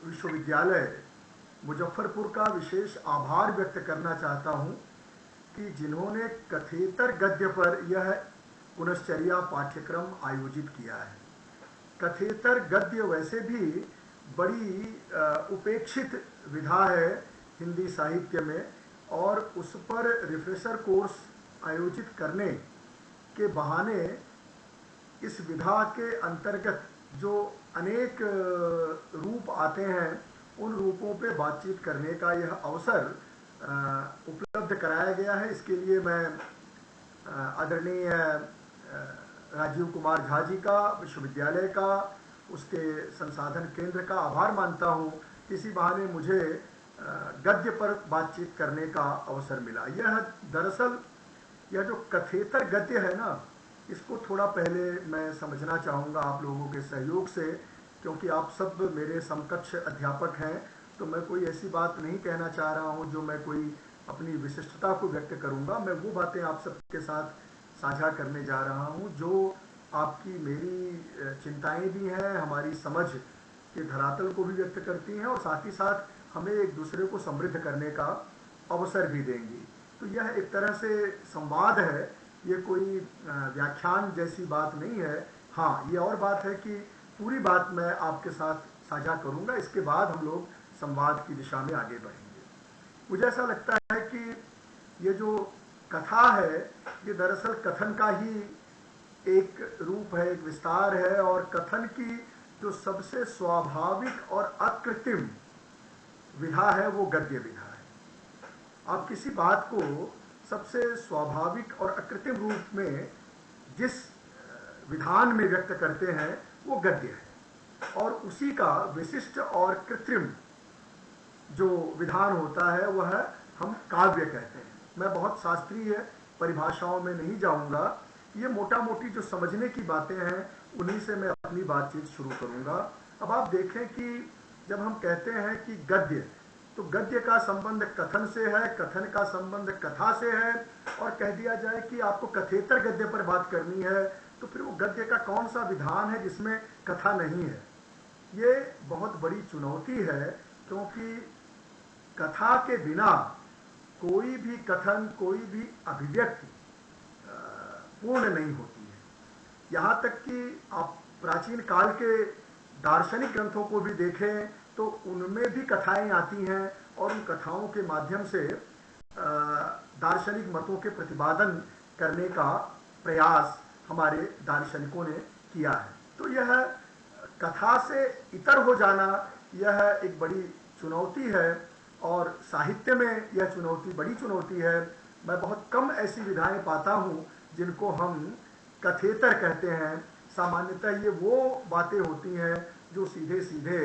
विश्वविद्यालय मुजफ्फरपुर का विशेष आभार व्यक्त करना चाहता हूं कि जिन्होंने कथेतर गद्य पर यह पुनश्चर्या पाठ्यक्रम आयोजित किया है। कथेतर गद्य वैसे भी बड़ी उपेक्षित विधा है हिंदी साहित्य में, और उस पर रिफ्रेशर कोर्स आयोजित करने के बहाने इस विधा के अंतर्गत जो अनेक रूप आते हैं उन रूपों पे बातचीत करने का यह अवसर उपलब्ध कराया गया है। इसके लिए मैं आदरणीय राजीव कुमार झा जी का, विश्वविद्यालय का, उसके संसाधन केंद्र का आभार मानता हूँ। इसी बहाने मुझे गद्य पर बातचीत करने का अवसर मिला। यह दरअसल यह जो कथेतर गद्य है ना, इसको थोड़ा पहले मैं समझना चाहूँगा आप लोगों के सहयोग से, क्योंकि आप सब मेरे समकक्ष अध्यापक हैं। तो मैं कोई ऐसी बात नहीं कहना चाह रहा हूँ जो मैं कोई अपनी विशिष्टता को व्यक्त करूँगा। मैं वो बातें आप सबके साथ साझा करने जा रहा हूँ जो आपकी मेरी चिंताएं भी हैं, हमारी समझ के धरातल को भी व्यक्त करती हैं, और साथ ही साथ हमें एक दूसरे को समृद्ध करने का अवसर भी देंगी। तो यह एक तरह से संवाद है, ये कोई व्याख्यान जैसी बात नहीं है। हाँ, ये और बात है कि पूरी बात मैं आपके साथ साझा करूंगा, इसके बाद हम लोग संवाद की दिशा में आगे बढ़ेंगे। मुझे ऐसा लगता है कि ये जो कथा है ये दरअसल कथन का ही एक रूप है, एक विस्तार है, और कथन की जो सबसे स्वाभाविक और अकृत्रिम विधा है वो गद्य विधा है। आप किसी बात को सबसे स्वाभाविक और अकृत्रिम रूप में जिस विधान में व्यक्त करते हैं वो गद्य है, और उसी का विशिष्ट और कृत्रिम जो विधान होता है वह हम काव्य कहते हैं। मैं बहुत शास्त्रीय परिभाषाओं में नहीं जाऊंगा, ये मोटा मोटी जो समझने की बातें हैं उन्हीं से मैं अपनी बातचीत शुरू करूंगा। अब आप देखें कि जब हम कहते हैं कि गद्य, तो गद्य का संबंध कथन से है, कथन का संबंध कथा से है, और कह दिया जाए कि आपको कथेतर गद्य पर बात करनी है तो फिर वो गद्य का कौन सा विधान है जिसमें कथा नहीं है। ये बहुत बड़ी चुनौती है, क्योंकि कथा के बिना कोई भी कथन, कोई भी अभिव्यक्ति पूर्ण नहीं होती है। यहाँ तक कि आप प्राचीन काल के दार्शनिक ग्रंथों को भी देखें तो उनमें भी कथाएं आती हैं, और उन कथाओं के माध्यम से दार्शनिक मतों के प्रतिपादन करने का प्रयास हमारे दार्शनिकों ने किया है। तो यह कथा से इतर हो जाना यह एक बड़ी चुनौती है, और साहित्य में यह चुनौती बड़ी चुनौती है। मैं बहुत कम ऐसी विधाएं पाता हूं जिनको हम कथेतर कहते हैं। सामान्यतः ये वो बातें होती हैं जो सीधे सीधे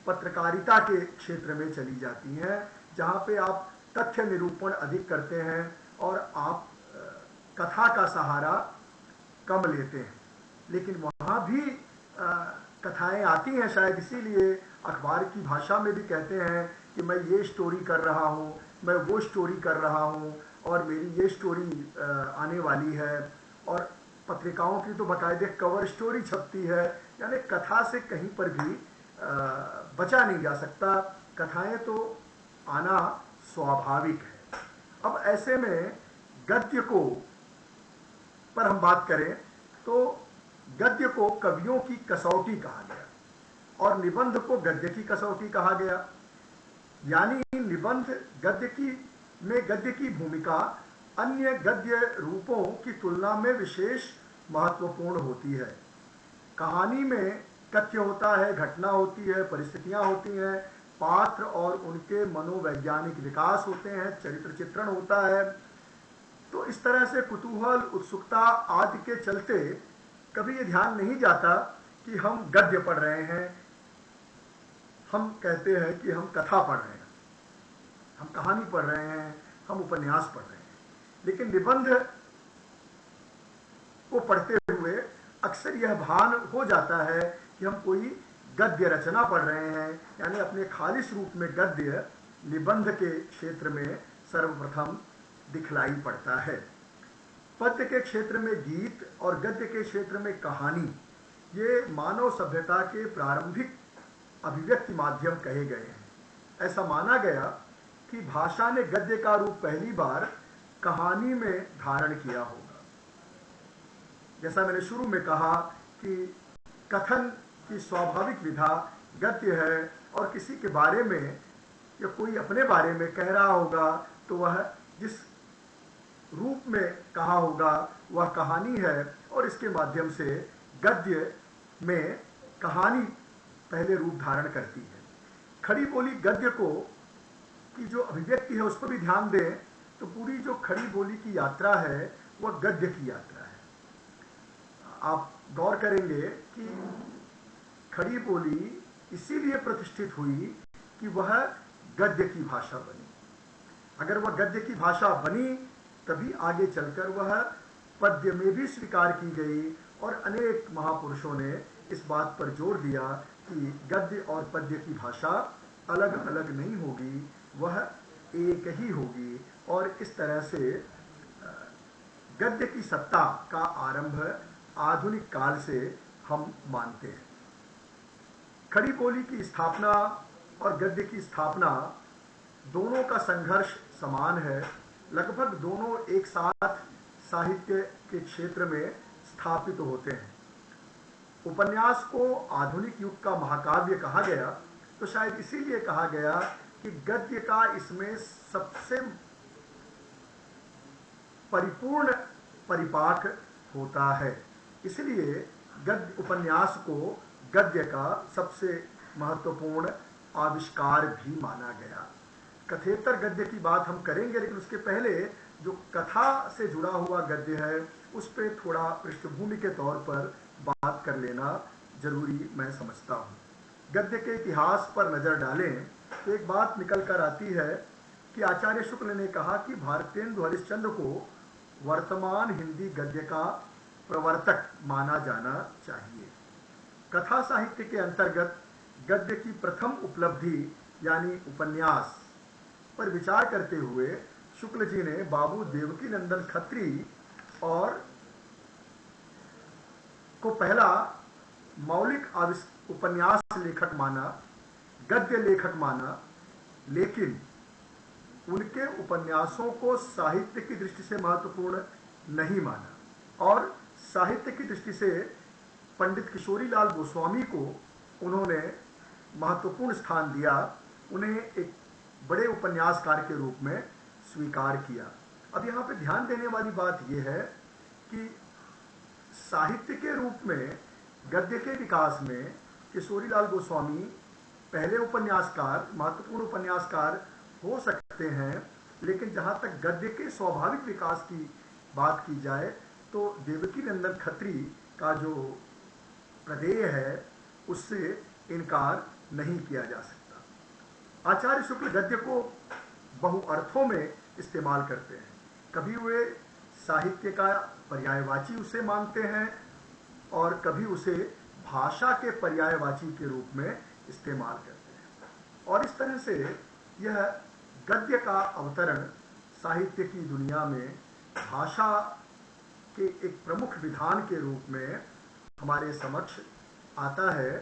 पत्रकारिता के क्षेत्र में चली जाती हैं, जहाँ पे आप तथ्य निरूपण अधिक करते हैं और आप कथा का सहारा कम लेते हैं। लेकिन वहाँ भी कथाएं आती हैं, शायद इसीलिए अखबार की भाषा में भी कहते हैं कि मैं ये स्टोरी कर रहा हूँ, मैं वो स्टोरी कर रहा हूँ, और मेरी ये स्टोरी आने वाली है। और पत्रिकाओं की तो बाकायदे कवर स्टोरी छपती है। यानी कथा से कहीं पर भी बचा नहीं जा सकता, कथाएं तो आना स्वाभाविक है। अब ऐसे में गद्य को पर हम बात करें तो गद्य को कवियों की कसौटी कहा गया, और निबंध को गद्य की कसौटी कहा गया। यानी निबंध गद्य की भूमिका अन्य गद्य रूपों की तुलना में विशेष महत्वपूर्ण होती है। कहानी में तथ्य होता है, घटना होती है, परिस्थितियां होती हैं, पात्र और उनके मनोवैज्ञानिक विकास होते हैं, चरित्र चित्रण होता है। तो इस तरह से कुतूहल, उत्सुकता आदि के चलते कभी ये ध्यान नहीं जाता कि हम गद्य पढ़ रहे हैं। हम कहते हैं कि हम कथा पढ़ रहे हैं, हम कहानी पढ़ रहे हैं, हम उपन्यास पढ़ रहे हैं। लेकिन निबंध को पढ़ते हुए अक्सर यह भान हो जाता है कि हम कोई गद्य रचना पढ़ रहे हैं। यानी अपने खालिश रूप में गद्य निबंध के क्षेत्र में सर्वप्रथम दिखलाई पड़ता है। पद्य के क्षेत्र में गीत और गद्य के क्षेत्र में कहानी, ये मानव सभ्यता के प्रारंभिक अभिव्यक्ति माध्यम कहे गए हैं। ऐसा माना गया कि भाषा ने गद्य का रूप पहली बार कहानी में धारण किया होगा। जैसा मैंने शुरू में कहा कि कथन की स्वाभाविक विधा गद्य है, और किसी के बारे में या कोई अपने बारे में कह रहा होगा तो वह जिस रूप में कहा होगा वह कहानी है, और इसके माध्यम से गद्य में कहानी पहले रूप धारण करती है। खड़ी बोली गद्य को की जो अभिव्यक्ति है उस पर भी ध्यान दें तो पूरी जो खड़ी बोली की यात्रा है वह गद्य की यात्रा है। आप गौर करेंगे कि खड़ी बोली इसीलिए प्रतिष्ठित हुई कि वह गद्य की भाषा बनी। अगर वह गद्य की भाषा बनी तभी आगे चलकर वह पद्य में भी स्वीकार की गई, और अनेक महापुरुषों ने इस बात पर जोर दिया कि गद्य और पद्य की भाषा अलग अलग नहीं होगी, वह एक ही होगी। और इस तरह से गद्य की सत्ता का आरंभ आधुनिक काल से हम मानते हैं। खड़ी बोली की स्थापना और गद्य की स्थापना दोनों का संघर्ष समान है। लगभग दोनों एक साथ साहित्य के क्षेत्र में स्थापित होते हैं। उपन्यास को आधुनिक युग का महाकाव्य कहा गया तो शायद इसीलिए कहा गया कि गद्य का इसमें सबसे परिपूर्ण परिपाक होता है। इसलिए गद्य उपन्यास को गद्य का सबसे महत्वपूर्ण आविष्कार भी माना गया। कथेतर गद्य की बात हम करेंगे, लेकिन उसके पहले जो कथा से जुड़ा हुआ गद्य है उस पर थोड़ा पृष्ठभूमि के तौर पर बात कर लेना जरूरी मैं समझता हूँ। गद्य के इतिहास पर नजर डालें तो एक बात निकल कर आती है कि आचार्य शुक्ल ने कहा कि भारतेंदु हरिश्चंद्र को वर्तमान हिंदी गद्य का प्रवर्तक माना जाना चाहिए। कथा साहित्य के अंतर्गत गद्य की प्रथम उपलब्धि यानी उपन्यास पर विचार करते हुए शुक्ल जी ने बाबू देवकीनंदन खत्री और को पहला मौलिक उपन्यास लेखक माना, गद्य लेखक माना, लेकिन उनके उपन्यासों को साहित्य की दृष्टि से महत्वपूर्ण नहीं माना, और साहित्य की दृष्टि से पंडित किशोरीलाल गोस्वामी को उन्होंने महत्वपूर्ण स्थान दिया, उन्हें एक बड़े उपन्यासकार के रूप में स्वीकार किया। अब यहाँ पे ध्यान देने वाली बात यह है कि साहित्य के रूप में गद्य के विकास में किशोरीलाल गोस्वामी पहले उपन्यासकार, महत्वपूर्ण उपन्यासकार हो सकते हैं, लेकिन जहाँ तक गद्य के स्वाभाविक विकास की बात की जाए तो देवकीनंदन खत्री का जो प्रदेय है उससे इनकार नहीं किया जा सकता। आचार्य शुक्ल गद्य को बहुअर्थों में इस्तेमाल करते हैं। कभी वे साहित्य का पर्यायवाची उसे मानते हैं और कभी उसे भाषा के पर्यायवाची के रूप में इस्तेमाल करते हैं, और इस तरह से यह गद्य का अवतरण साहित्य की दुनिया में भाषा के एक प्रमुख विधान के रूप में हमारे समक्ष आता है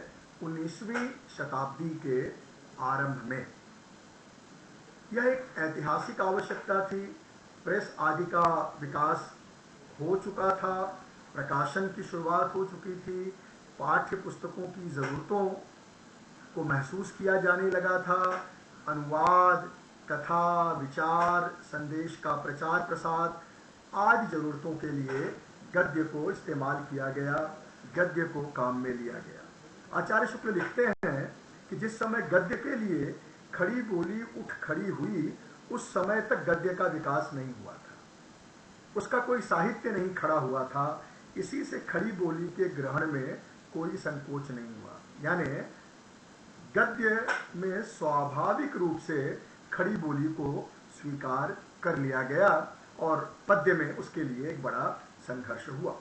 19वीं शताब्दी के आरंभ में। यह एक ऐतिहासिक आवश्यकता थी। प्रेस आदि का विकास हो चुका था, प्रकाशन की शुरुआत हो चुकी थी, पाठ्य पुस्तकों की ज़रूरतों को महसूस किया जाने लगा था, अनुवाद, कथा, विचार, संदेश का प्रचार प्रसार आदि ज़रूरतों के लिए गद्य को इस्तेमाल किया गया, गद्य को काम में लिया गया। आचार्य शुक्ल लिखते हैं कि जिस समय गद्य के लिए खड़ी बोली उठ खड़ी हुई, उस समय तक गद्य का विकास नहीं हुआ था, उसका कोई साहित्य नहीं खड़ा हुआ था। इसी से खड़ी बोली के ग्रहण में कोई संकोच नहीं हुआ, यानी गद्य में स्वाभाविक रूप से खड़ी बोली को स्वीकार कर लिया गया और पद्य में उसके लिए एक बड़ा संघर्ष हुआ।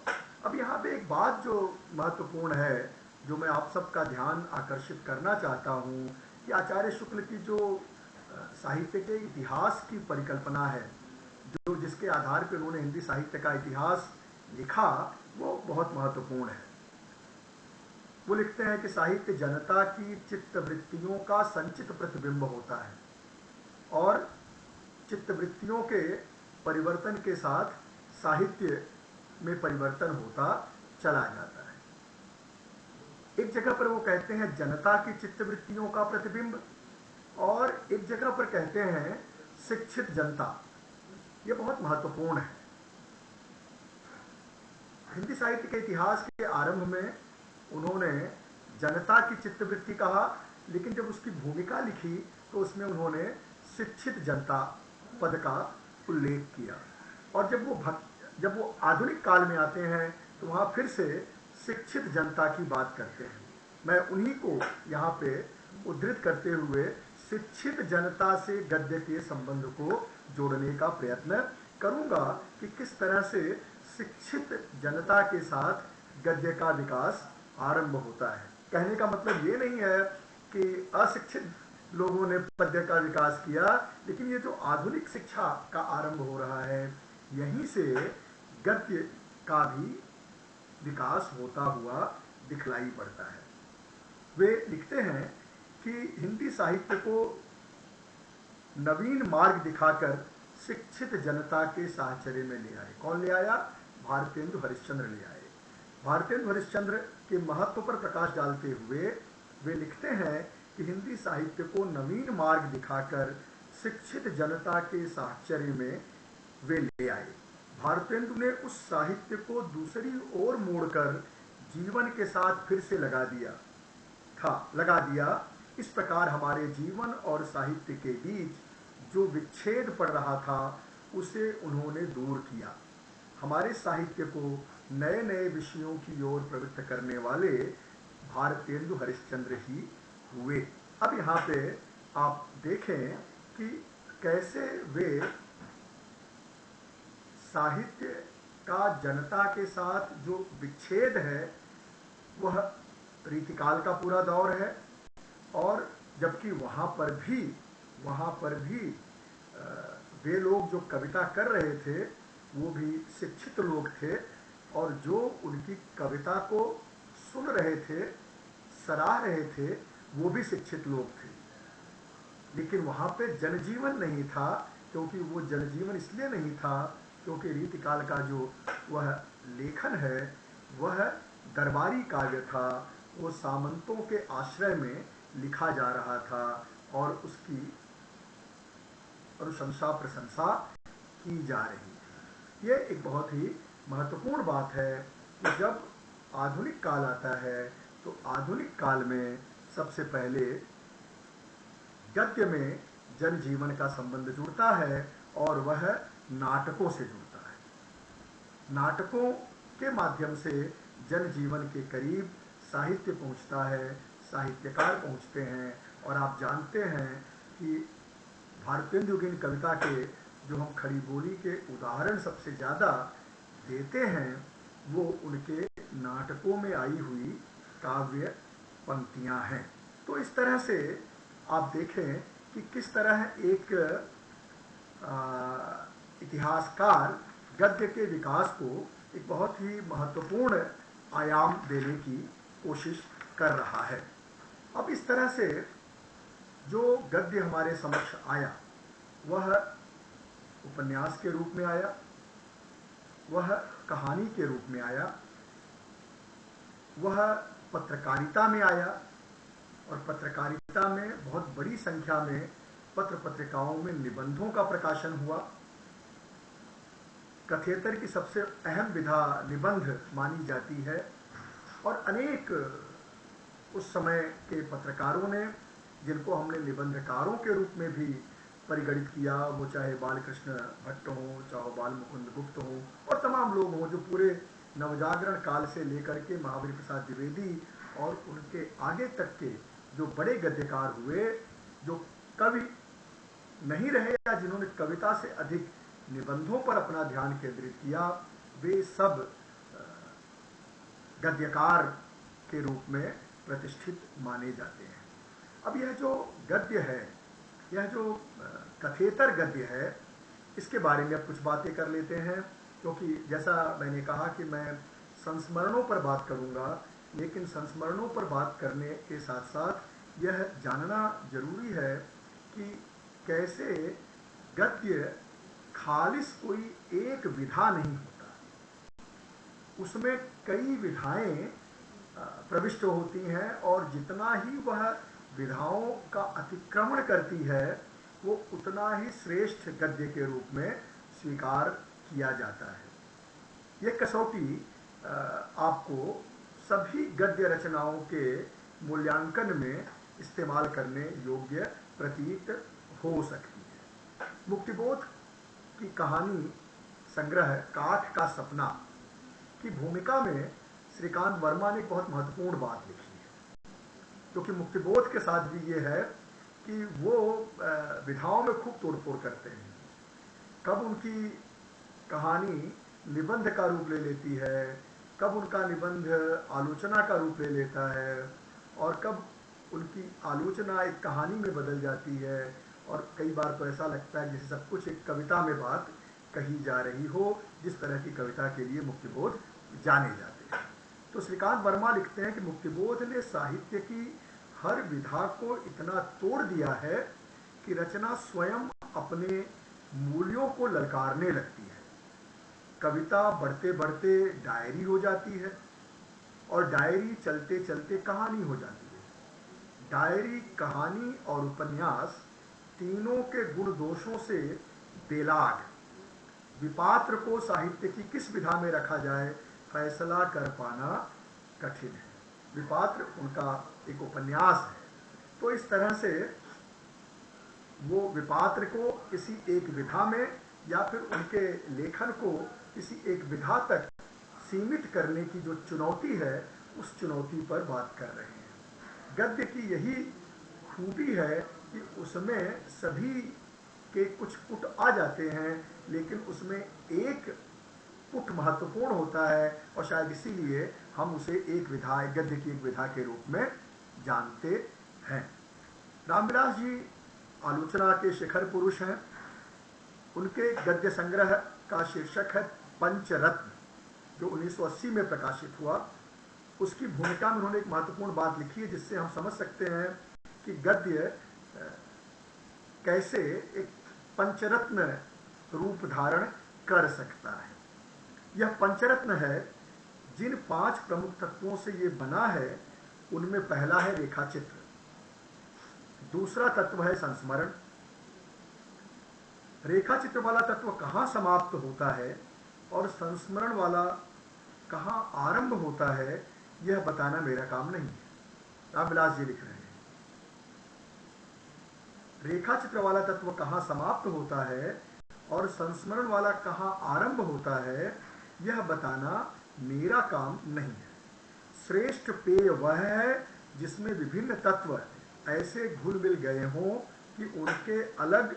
अब यहाँ पे एक बात जो महत्वपूर्ण है, जो मैं आप सबका ध्यान आकर्षित करना चाहता हूँ, कि आचार्य शुक्ल की जो साहित्य के इतिहास की परिकल्पना है, जो जिसके आधार पर उन्होंने हिंदी साहित्य का इतिहास लिखा, वो बहुत महत्वपूर्ण है। वो लिखते हैं कि साहित्य जनता की चित्तवृत्तियों का संचित प्रतिबिंब होता है और चित्तवृत्तियों के परिवर्तन के साथ साहित्य में परिवर्तन होता चला जाता है। एक जगह पर वो कहते हैं जनता की चित्तवृत्तियों का प्रतिबिंब, और एक जगह पर कहते हैं शिक्षित जनता। ये बहुत महत्वपूर्ण है। हिंदी साहित्य के इतिहास के आरंभ में उन्होंने जनता की चित्तवृत्ति कहा, लेकिन जब उसकी भूमिका लिखी तो उसमें उन्होंने शिक्षित जनता पद का उल्लेख किया। और जब वो आधुनिक काल में आते हैं तो वहां फिर से शिक्षित जनता की बात करते हैं। मैं उन्हीं को यहाँ पे उद्धृत करते हुए शिक्षित जनता से गद्य के संबंध को जोड़ने का प्रयत्न करूंगा कि किस तरह से शिक्षित जनता के साथ गद्य का विकास आरंभ होता है। कहने का मतलब ये नहीं है कि अशिक्षित लोगों ने पद्य का विकास किया, लेकिन ये जो आधुनिक शिक्षा का आरंभ हो रहा है, यहीं से गद्य का भी विकास होता हुआ दिखलाई पड़ता है। वे लिखते हैं कि हिंदी साहित्य को नवीन मार्ग दिखाकर शिक्षित जनता के साहचर्य में ले आए। कौन ले आया? भारतेंदु हरिश्चंद्र ले आए। भारतेंदु हरिश्चंद्र के महत्व पर प्रकाश डालते हुए वे लिखते हैं कि हिंदी साहित्य को नवीन मार्ग दिखाकर शिक्षित जनता के साहचर्य में वे ले आए। भारतेंदु ने उस साहित्य को दूसरी ओर मोड़कर जीवन के साथ फिर से लगा दिया। इस प्रकार हमारे जीवन और साहित्य के बीच जो विच्छेद पड़ रहा था उसे उन्होंने दूर किया। हमारे साहित्य को नए नए विषयों की ओर प्रवृत्त करने वाले भारतेंदु हरिश्चंद्र ही हुए। अब यहाँ पे आप देखें कि कैसे वे साहित्य का जनता के साथ जो विच्छेद है वह रीतिकाल का पूरा दौर है, और जबकि वहाँ पर भी वे लोग जो कविता कर रहे थे वो भी शिक्षित लोग थे, और जो उनकी कविता को सुन रहे थे, सराह रहे थे, वो भी शिक्षित लोग थे। लेकिन वहाँ पे जनजीवन नहीं था, क्योंकि वो जनजीवन इसलिए नहीं था क्योंकि रीतिकाल का जो वह लेखन है वह दरबारी काव्य था। वो सामंतों के आश्रय में लिखा जा रहा था और उसकी अनुशंसा प्रशंसा की जा रही थी। ये एक बहुत ही महत्वपूर्ण बात है कि जब आधुनिक काल आता है तो आधुनिक काल में सबसे पहले गद्य में जनजीवन का संबंध जुड़ता है, और वह नाटकों से जुड़ता है। नाटकों के माध्यम से जनजीवन के करीब साहित्य पहुंचता है, साहित्यकार पहुंचते हैं। और आप जानते हैं कि भारतेंदुगिन कविता के जो हम खड़ी बोली के उदाहरण सबसे ज़्यादा देते हैं वो उनके नाटकों में आई हुई काव्य पंक्तियां हैं। तो इस तरह से आप देखें कि किस तरह एक इतिहासकार गद्य के विकास को एक बहुत ही महत्वपूर्ण आयाम देने की कोशिश कर रहा है। अब इस तरह से जो गद्य हमारे समक्ष आया वह उपन्यास के रूप में आया, वह कहानी के रूप में आया, वह पत्रकारिता में आया, और पत्रकारिता में बहुत बड़ी संख्या में पत्र पत्रिकाओं में निबंधों का प्रकाशन हुआ। कथेतर की सबसे अहम विधा निबंध मानी जाती है, और अनेक उस समय के पत्रकारों ने, जिनको हमने निबंधकारों के रूप में भी परिगणित किया, वो चाहे बालकृष्ण भट्ट हों, चाहे बाल मुकुंद गुप्त हों, और तमाम लोग हों जो पूरे नवजागरण काल से लेकर के महावीर प्रसाद द्विवेदी और उनके आगे तक के जो बड़े गद्यकार हुए, जो कवि नहीं रहे या जिन्होंने कविता से अधिक निबंधों पर अपना ध्यान केंद्रित किया, वे सब गद्यकार के रूप में प्रतिष्ठित माने जाते हैं। अब यह जो गद्य है, यह जो कथेतर गद्य है, इसके बारे में अब कुछ बातें कर लेते हैं, क्योंकि जैसा मैंने कहा कि मैं संस्मरणों पर बात करूंगा, लेकिन संस्मरणों पर बात करने के साथ साथ यह जानना जरूरी है कि कैसे गद्य खालिस कोई एक विधा नहीं होता, उसमें कई विधाएं प्रविष्ट होती हैं और जितना ही वह विधाओं का अतिक्रमण करती है वो उतना ही श्रेष्ठ गद्य के रूप में स्वीकार किया जाता है। ये कसौटी आपको सभी गद्य रचनाओं के मूल्यांकन में इस्तेमाल करने योग्य प्रतीत हो सकती है। मुक्तिबोध की कहानी संग्रह काठ का सपना की भूमिका में श्रीकांत वर्मा ने एक बहुत महत्वपूर्ण बात लिखी है, क्योंकि मुक्तिबोध के साथ भी ये है कि वो विधाओं में खूब तोड़फोड़ करते हैं। कब उनकी कहानी निबंध का रूप ले लेती है, कब उनका निबंध आलोचना का रूप ले लेता है, और कब उनकी आलोचना एक कहानी में बदल जाती है, और कई बार तो ऐसा लगता है जैसे सब कुछ एक कविता में बात कही जा रही हो, जिस तरह की कविता के लिए मुक्तिबोध जाने जाते हैं। तो श्रीकांत वर्मा लिखते हैं कि मुक्तिबोध ने साहित्य की हर विधा को इतना तोड़ दिया है कि रचना स्वयं अपने मूल्यों को ललकारने लगती है। कविता बढ़ते बढ़ते डायरी हो जाती है और डायरी चलते चलते कहानी हो जाती है। डायरी, कहानी और उपन्यास तीनों के गुण दोषों से बेलाग विपात्र को साहित्य की किस विधा में रखा जाए फैसला कर पाना कठिन है। विपात्र उनका एक उपन्यास है, तो इस तरह से वो विपात्र को किसी एक विधा में या फिर उनके लेखन को किसी एक विधा तक सीमित करने की जो चुनौती है, उस चुनौती पर बात कर रहे हैं। गद्य की यही खूबी है कि उसमें सभी के कुछ पुट आ जाते हैं, लेकिन उसमें एक पुट महत्वपूर्ण होता है और शायद इसीलिए हम उसे एक विधा, गद्य की एक विधा के रूप में जानते हैं। रामविलास जी आलोचना के शिखर पुरुष हैं। उनके गद्य संग्रह का शीर्षक है पंचरत्न, जो 1980 में प्रकाशित हुआ। उसकी भूमिका में उन्होंने एक महत्वपूर्ण बात लिखी है, जिससे हम समझ सकते हैं कि गद्य कैसे एक पंचरत्न रूप धारण कर सकता है। यह पंचरत्न है जिन 5 प्रमुख तत्वों से यह बना है। उनमें पहला है रेखाचित्र, दूसरा तत्व है संस्मरण। रेखाचित्र वाला तत्व कहां समाप्त होता है और संस्मरण वाला कहां आरंभ होता है, यह बताना मेरा काम नहीं है। रामविलास जी लिख रहे हैं, रेखाचित्र वाला तत्व कहां समाप्त होता है और संस्मरण वाला कहां आरंभ होता है, यह बताना मेरा काम नहीं है। श्रेष्ठ पेय वह है जिसमें विभिन्न तत्व ऐसे घुल मिल गए हों कि उनके अलग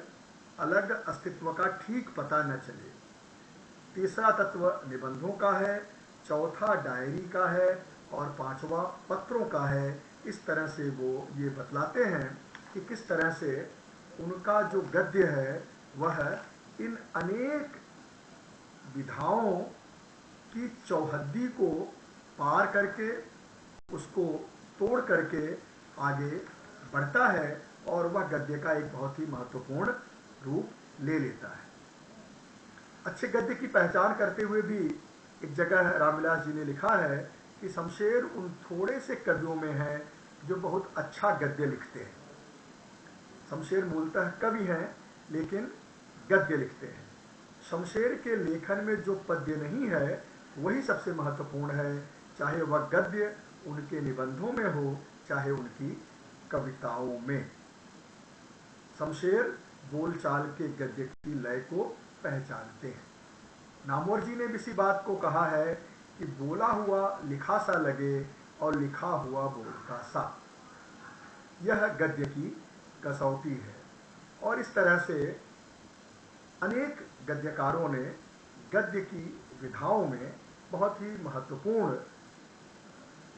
अलग अस्तित्व का ठीक पता न चले। तीसरा तत्व निबंधों का है, चौथा डायरी का है और पांचवा पत्रों का है। इस तरह से वो ये बतलाते हैं कि किस तरह से उनका जो गद्य है वह इन अनेक विधाओं की चौहद्दी को पार करके, उसको तोड़ करके आगे बढ़ता है और वह गद्य का एक बहुत ही महत्वपूर्ण रूप ले लेता है। अच्छे गद्य की पहचान करते हुए भी एक जगह रामविलास जी ने लिखा है कि शमशेर उन थोड़े से कवियों में है जो बहुत अच्छा गद्य लिखते हैं। शमशेर मूलतः कवि हैं लेकिन गद्य लिखते हैं। शमशेर के लेखन में जो पद्य नहीं है वही सबसे महत्वपूर्ण है, चाहे वह गद्य उनके निबंधों में हो चाहे उनकी कविताओं में। शमशेर बोलचाल के गद्य की लय को पहचानते हैं। नामवर जी ने भी इसी बात को कहा है कि बोला हुआ लिखा सा लगे और लिखा हुआ बोलता सा। यह गद्य की कसौटी है और इस तरह से अनेक गद्यकारों ने गद्य की विधाओं में बहुत ही महत्वपूर्ण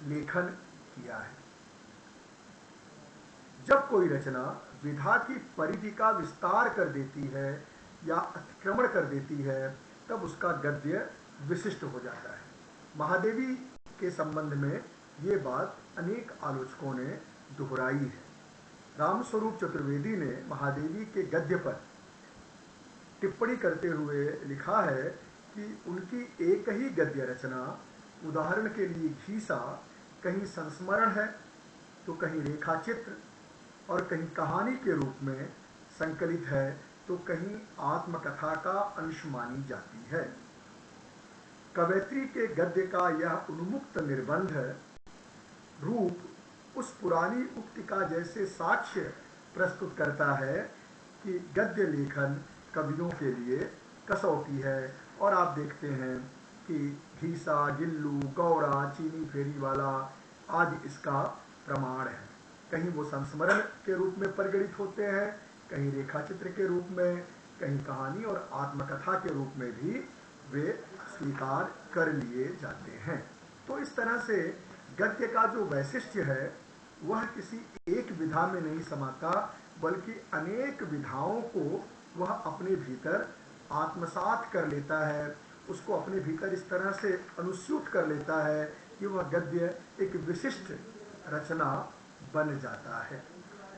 लेखन किया है। जब कोई रचना विधा की परिधि का विस्तार कर देती है या अतिक्रमण कर देती है तब उसका गद्य विशिष्ट हो जाता है। महादेवी के संबंध में ये बात अनेक आलोचकों ने दोहराई है। रामस्वरूप चतुर्वेदी ने महादेवी के गद्य पर टिप्पणी करते हुए लिखा है कि उनकी एक ही गद्य रचना, उदाहरण के लिए घीसा, कहीं संस्मरण है तो कहीं रेखाचित्र और कहीं कहानी के रूप में संकलित है तो कहीं आत्मकथा का अंश मानी जाती है। कवयित्री के गद्य का यह उन्मुक्त निर्बंध रूप उस पुरानी उक्ति का जैसे साक्ष्य प्रस्तुत करता है कि गद्य लेखन कवियों के लिए कसौटी है, और आप देखते हैं कि घीसा, गिल्लू, गौरा, चीनी फेरी वाला आदि इसका प्रमाण है। कहीं वो संस्मरण के रूप में परिगणित होते हैं, कहीं रेखाचित्र के रूप में, कहीं कहानी और आत्मकथा के रूप में भी वे स्वीकार कर लिए जाते हैं। तो इस तरह से गद्य का जो वैशिष्ट्य है वह किसी एक विधा में नहीं समाता, बल्कि अनेक विधाओं को वह अपने भीतर आत्मसात कर लेता है, उसको अपने भीतर इस तरह से अनुस्यूत कर लेता है कि वह गद्य एक विशिष्ट रचना बन जाता है।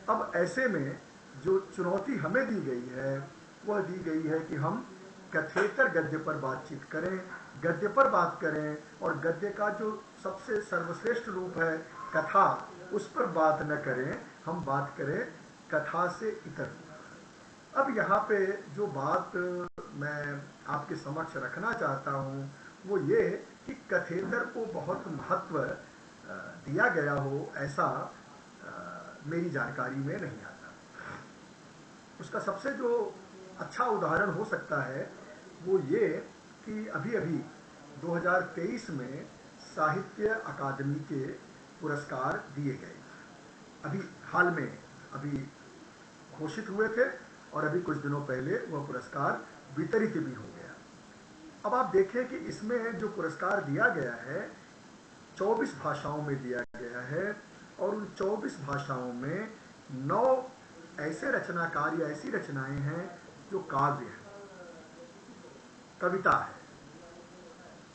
अब ऐसे में जो चुनौती हमें दी गई है वह दी गई है कि हम कथेतर गद्य पर बातचीत करें, गद्य पर बात करें, और गद्य का जो सबसे सर्वश्रेष्ठ रूप है कथा, उस पर बात न करें, हम बात करें कथा से इतर। अब यहाँ पे जो बात मैं आपके समक्ष रखना चाहता हूँ वो ये कि कथेतर को बहुत महत्व दिया गया हो, ऐसा मेरी जानकारी में नहीं आता। उसका सबसे जो अच्छा उदाहरण हो सकता है वो ये कि अभी अभी 2023 में साहित्य अकादमी के पुरस्कार दिए गए। अभी हाल में अभी घोषित हुए थे और अभी कुछ दिनों पहले वह पुरस्कार वितरित भी हो गया। अब आप देखें कि इसमें जो पुरस्कार दिया गया है 24 भाषाओं में दिया गया है, और उन 24 भाषाओं में 9 ऐसे रचनाकार या ऐसी रचनाएं हैं जो काव्य है, कविता है,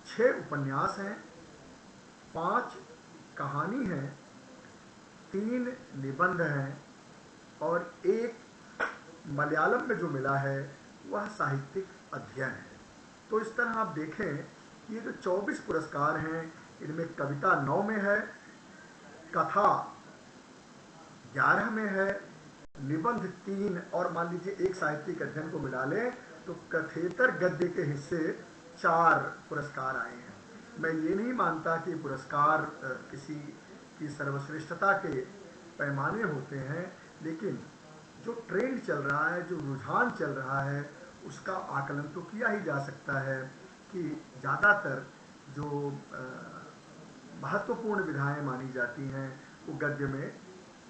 6 उपन्यास हैं, 5 कहानी है, 3 निबंध हैं, और एक मलयालम में जो मिला है वह साहित्यिक अध्ययन है। तो इस तरह आप देखें कि ये जो 24 पुरस्कार हैं इनमें कविता 9 में है, कथा 11 में है, निबंध 3, और मान लीजिए एक साहित्यिक अध्ययन को मिला लें तो कथेतर गद्य के हिस्से 4 पुरस्कार आए हैं। मैं ये नहीं मानता कि पुरस्कार किसी की सर्वश्रेष्ठता के पैमाने होते हैं, लेकिन जो ट्रेंड चल रहा है, जो रुझान चल रहा है, उसका आकलन तो किया ही जा सकता है कि ज़्यादातर जो महत्वपूर्ण विधाएं मानी जाती हैं वो गद्य में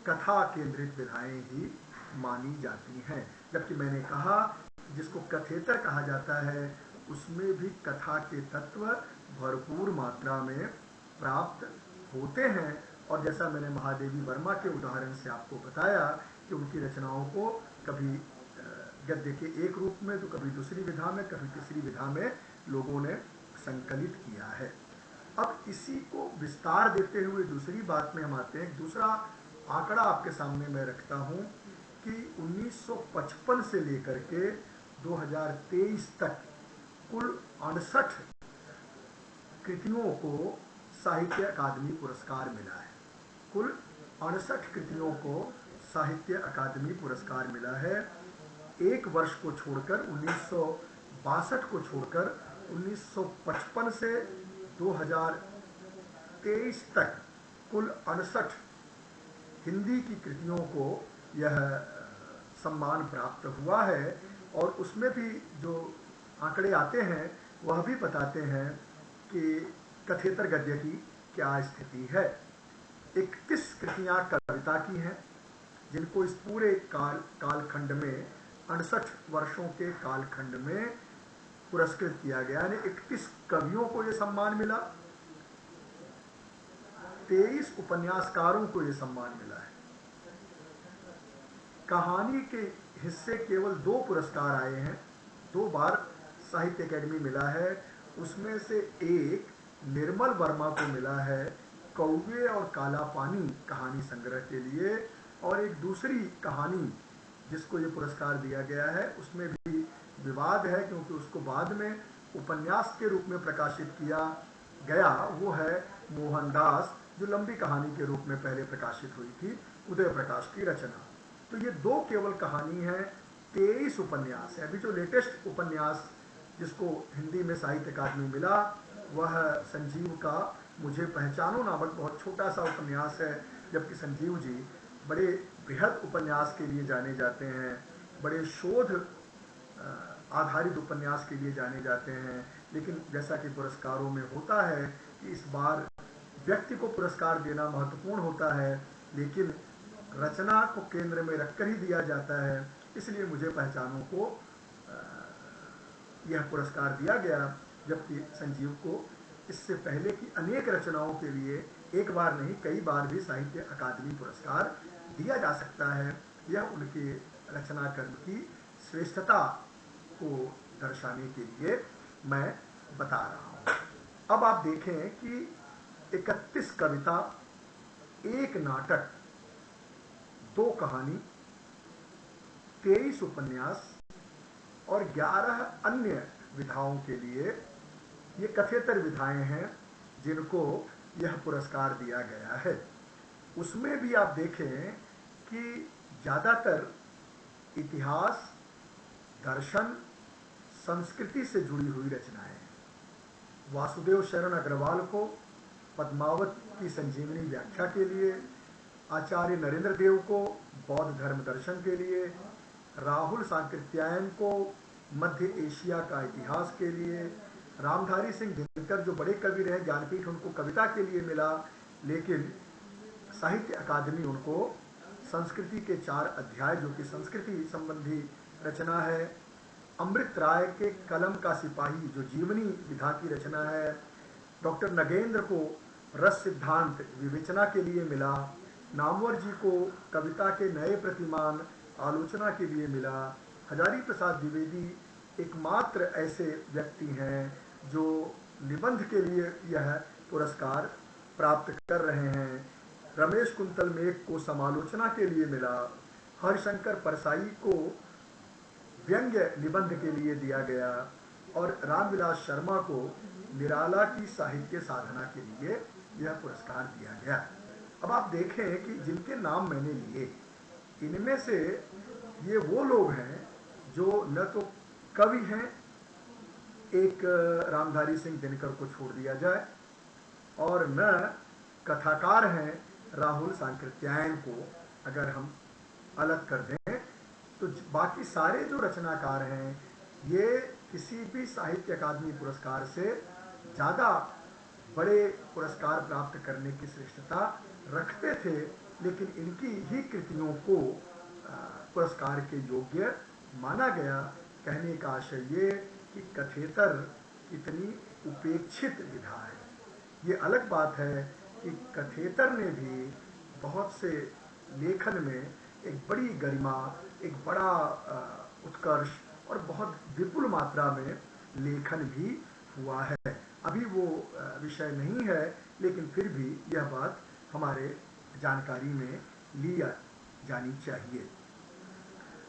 कथा केंद्रित विधाएं ही मानी जाती हैं। जबकि मैंने कहा जिसको कथेतर कहा जाता है उसमें भी कथा के तत्व भरपूर मात्रा में प्राप्त होते हैं, और जैसा मैंने महादेवी वर्मा के उदाहरण से आपको बताया कि उनकी रचनाओं को कभी गद्य के एक रूप में तो कभी दूसरी विधा में, कभी तीसरी विधा में लोगों ने संकलित किया है। अब इसी को विस्तार देते हुए दूसरी बात में हम आते हैं। दूसरा आंकड़ा आपके सामने मैं रखता हूं कि 1955 से लेकर के 2023 तक कुल 68 कृतियों को साहित्य अकादमी पुरस्कार मिला है। कुल 68 कृतियों को साहित्य अकादमी पुरस्कार मिला है। एक वर्ष को छोड़कर 1962 को छोड़कर 1955 से 2023 तक कुल 68 हिंदी की कृतियों को यह सम्मान प्राप्त हुआ है, और उसमें भी जो आंकड़े आते हैं वह भी बताते हैं कि कथेतर गद्य की क्या स्थिति है। 31 कृतियां कविता की हैं जिनको इस पूरे कालखंड में 68 वर्षों के कालखंड में पुरस्कृत किया गया, यानी 31 कवियों को यह सम्मान मिला, 23 उपन्यासकारों को यह सम्मान मिला है। कहानी के हिस्से केवल 2 पुरस्कार आए हैं, 2 बार साहित्य अकेडमी मिला है, उसमें से एक निर्मल वर्मा को मिला है, कौवे और काला पानी कहानी संग्रह के लिए, और एक दूसरी कहानी जिसको ये पुरस्कार दिया गया है उसमें भी विवाद है, क्योंकि उसको बाद में उपन्यास के रूप में प्रकाशित किया गया। वो है मोहनदास, जो लंबी कहानी के रूप में पहले प्रकाशित हुई थी, उदय प्रकाश की रचना। तो ये दो केवल कहानी है, 23 उपन्यास है। अभी जो लेटेस्ट उपन्यास जिसको हिंदी में साहित्य अकादमी मिला वह संजीव का मुझे पहचानो नामक बहुत छोटा सा उपन्यास है, जबकि संजीव जी बड़े बृहद उपन्यास के लिए जाने जाते हैं, बड़े शोध आधारित उपन्यास के लिए जाने जाते हैं। लेकिन जैसा कि पुरस्कारों में होता है कि इस बार व्यक्ति को पुरस्कार देना महत्वपूर्ण होता है, लेकिन रचना को केंद्र में रखकर ही दिया जाता है, इसलिए मुझे पहचानों को यह पुरस्कार दिया गया, जबकि संजीव को इससे पहले की अनेक रचनाओं के लिए एक बार नहीं कई बार भी साहित्य अकादमी पुरस्कार दिया जा सकता है। यह उनके रचना कर्म की श्रेष्ठता को दर्शाने के लिए मैं बता रहा हूँ। अब आप देखें कि 31 कविता, एक नाटक, 2 कहानी, 23 उपन्यास और 11 अन्य विधाओं के लिए ये कथेतर विधाएं हैं जिनको यह पुरस्कार दिया गया है। उसमें भी आप देखें कि ज़्यादातर इतिहास, दर्शन, संस्कृति से जुड़ी हुई रचनाएं हैं। वासुदेव शरण अग्रवाल को पद्मावत की संजीवनी व्याख्या के लिए, आचार्य नरेंद्र देव को बौद्ध धर्म दर्शन के लिए, राहुल सांकृत्यायन को मध्य एशिया का इतिहास के लिए, रामधारी सिंह दिनकर जो बड़े कवि रहे, ज्ञानपीठ उनको कविता के लिए मिला, लेकिन साहित्य अकादमी उनको संस्कृति के 4 अध्याय जो कि संस्कृति संबंधी रचना है, अमृत राय के कलम का सिपाही जो जीवनी विधा की रचना है, डॉक्टर नगेंद्र को रस सिद्धांत विवेचना के लिए मिला, नामवर जी को कविता के नए प्रतिमान आलोचना के लिए मिला, हजारी प्रसाद द्विवेदी एकमात्र ऐसे व्यक्ति हैं जो निबंध के लिए यह पुरस्कार प्राप्त कर रहे हैं, रमेश कुंतल मेघ को समालोचना के लिए मिला, हरिशंकर परसाई को व्यंग्य निबंध के लिए दिया गया और रामविलास शर्मा को निराला की साहित्य साधना के लिए यह पुरस्कार दिया गया। अब आप देखें कि जिनके नाम मैंने लिए, इनमें से ये वो लोग हैं जो न तो कवि हैं, एक रामधारी सिंह दिनकर को छोड़ दिया जाए, और न कथाकार हैं राहुल सांकृत्यायन को अगर हम अलग कर दें, तो बाकी सारे जो रचनाकार हैं ये किसी भी साहित्य अकादमी पुरस्कार से ज़्यादा बड़े पुरस्कार प्राप्त करने की श्रेष्ठता रखते थे, लेकिन इनकी ही कृतियों को पुरस्कार के योग्य माना गया। कहने का आशय ये कि कथेतर कितनी उपेक्षित विधा है। ये अलग बात है कि कथेतर ने भी बहुत से लेखन में एक बड़ी गरिमा, एक बड़ा उत्कर्ष और बहुत विपुल मात्रा में लेखन भी हुआ है। अभी वो विषय नहीं है, लेकिन फिर भी यह बात हमारे जानकारी में ली जानी चाहिए।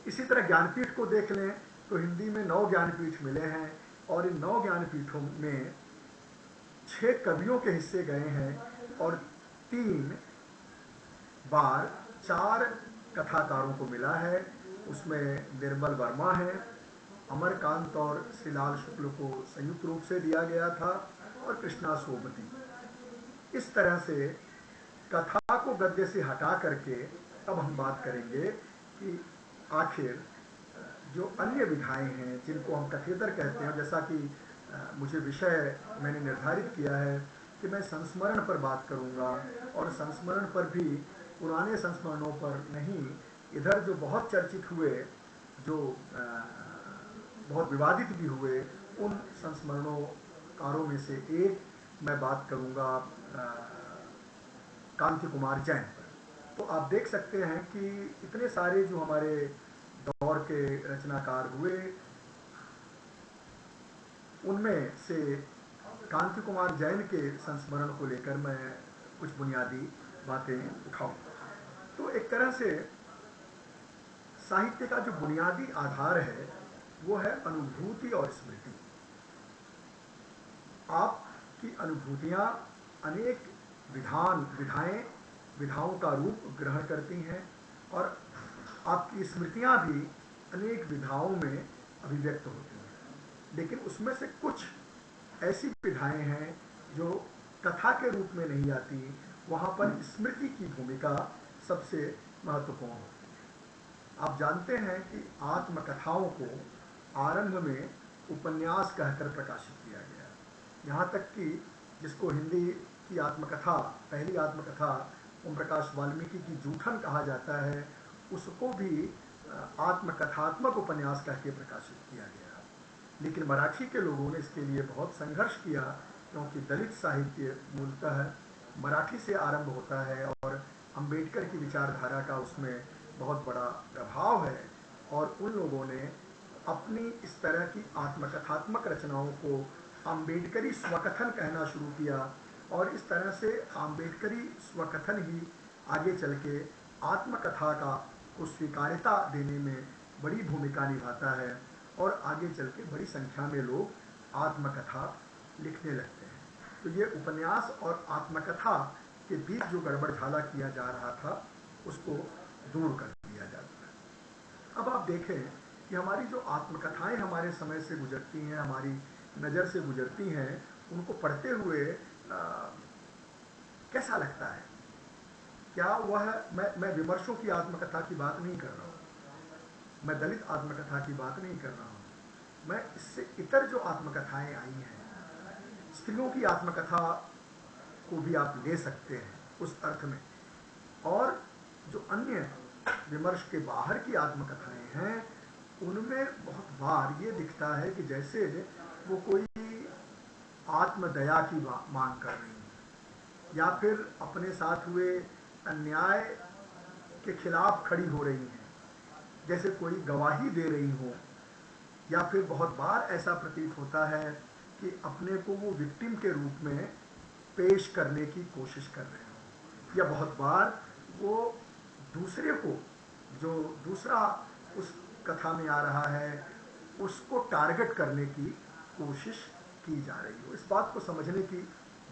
इसी तरह ज्ञानपीठ को देख लें तो हिंदी में 9 ज्ञानपीठ मिले हैं और इन 9 ज्ञानपीठों में 6 कवियों के हिस्से गए हैं और 3 बार 4 कथाकारों को मिला है। उसमें निर्मल वर्मा है, अमरकांत और श्रीलाल शुक्ल को संयुक्त रूप से दिया गया था, और कृष्णा सोमती। इस तरह से कथा को गद्य से हटा करके अब हम बात करेंगे कि आखिर जो अन्य विधाएं हैं जिनको हम कथेतर कहते हैं, जैसा कि मुझे विषय मैंने निर्धारित किया है कि मैं संस्मरण पर बात करूंगा, और संस्मरण पर भी पुराने संस्मरणों पर नहीं, इधर जो बहुत चर्चित हुए, जो बहुत विवादित भी हुए, उन संस्मरणोकारों में से एक मैं बात करूंगा कांति कुमार जैन पर। तो आप देख सकते हैं कि इतने सारे जो हमारे दौर के रचनाकार हुए, उनमें से कांति कुमार जैन के संस्मरण को लेकर मैं कुछ बुनियादी बातें उठाऊं। तो एक तरह से साहित्य का जो बुनियादी आधार है वो है अनुभूति और स्मृति। आपकी अनुभूतियां अनेक विधाओं का रूप ग्रहण करती हैं और आपकी स्मृतियां भी अनेक विधाओं में अभिव्यक्त होती हैं। लेकिन उसमें से कुछ ऐसी विधाएं हैं जो कथा के रूप में नहीं आती, वहां पर स्मृति की भूमिका सबसे महत्वपूर्ण होती है। आप जानते हैं कि आत्मकथाओं को आरंभ में उपन्यास कहकर प्रकाशित किया गया, यहाँ तक कि जिसको हिंदी की आत्मकथा, पहली आत्मकथा ओम प्रकाश वाल्मीकि की जूठन कहा जाता है, उसको भी आत्मकथात्मक उपन्यास कह के प्रकाशित किया गया। लेकिन मराठी के लोगों ने इसके लिए बहुत संघर्ष किया, क्योंकि दलित साहित्य मूलतः मराठी से आरंभ होता है और अंबेडकर की विचारधारा का उसमें बहुत बड़ा प्रभाव है। और उन लोगों ने अपनी इस तरह की आत्मकथात्मक रचनाओं को अंबेडकरी स्वकथन कहना शुरू किया और इस तरह से अंबेडकरी स्वकथन ही आगे चल के आत्मकथा को स्वीकार्यता देने में बड़ी भूमिका निभाता है और आगे चल के बड़ी संख्या में लोग आत्मकथा लिखने लगते हैं। तो ये उपन्यास और आत्मकथा के बीच जो गड़बड़ झाला किया जा रहा था उसको दूर कर दिया जाता है। अब आप देखें कि हमारी जो आत्मकथाएं हमारे समय से गुजरती हैं, हमारी नज़र से गुजरती हैं, उनको पढ़ते हुए कैसा लगता है? क्या वह मैं विमर्शों की आत्मकथा की बात नहीं कर रहा हूँ, मैं दलित आत्मकथा की बात नहीं कर रहा हूँ, मैं इससे इतर जो आत्मकथाएं आई हैं, स्त्रियों की आत्मकथा को भी आप ले सकते हैं उस अर्थ में, और जो अन्य विमर्श के बाहर की आत्मकथाएं हैं उनमें बहुत बार ये दिखता है कि जैसे वो कोई आत्मदया की मांग कर रही हैं या फिर अपने साथ हुए अन्याय के खिलाफ खड़ी हो रही हैं, जैसे कोई गवाही दे रही हो, या फिर बहुत बार ऐसा प्रतीत होता है कि अपने को वो विक्टिम के रूप में पेश करने की कोशिश कर रहे हो, या बहुत बार वो दूसरे को, जो दूसरा उस कथा में आ रहा है, उसको टारगेट करने की कोशिश की जा रही हो। इस बात को समझने की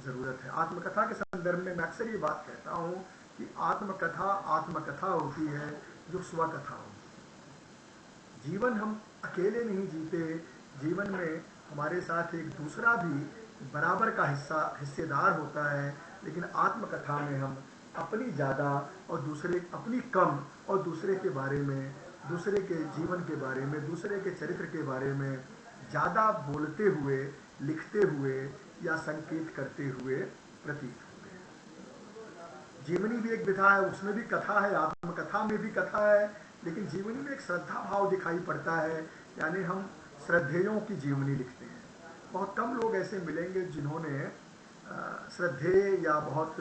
ज़रूरत है। आत्मकथा के संदर्भ में मैं अक्सर ये बात कहता हूँ कि आत्मकथा होती है जो स्वकथा होती है। जीवन हम अकेले नहीं जीते, जीवन में हमारे साथ एक दूसरा भी बराबर का हिस्सेदार होता है, लेकिन आत्मकथा में हम अपनी ज़्यादा और दूसरे अपनी कम और दूसरे के बारे में, दूसरे के जीवन के बारे में, दूसरे के चरित्र के बारे में ज़्यादा बोलते हुए, लिखते हुए या संकेत करते हुए प्रतीत हुए। जीवनी भी एक विधा है, उसमें भी कथा है, आत्मकथा में भी कथा है, लेकिन जीवनी में एक श्रद्धा भाव दिखाई पड़ता है, यानी हम श्रद्धेयों की जीवनी लिखते हैं। बहुत कम लोग ऐसे मिलेंगे जिन्होंने श्रद्धेय या बहुत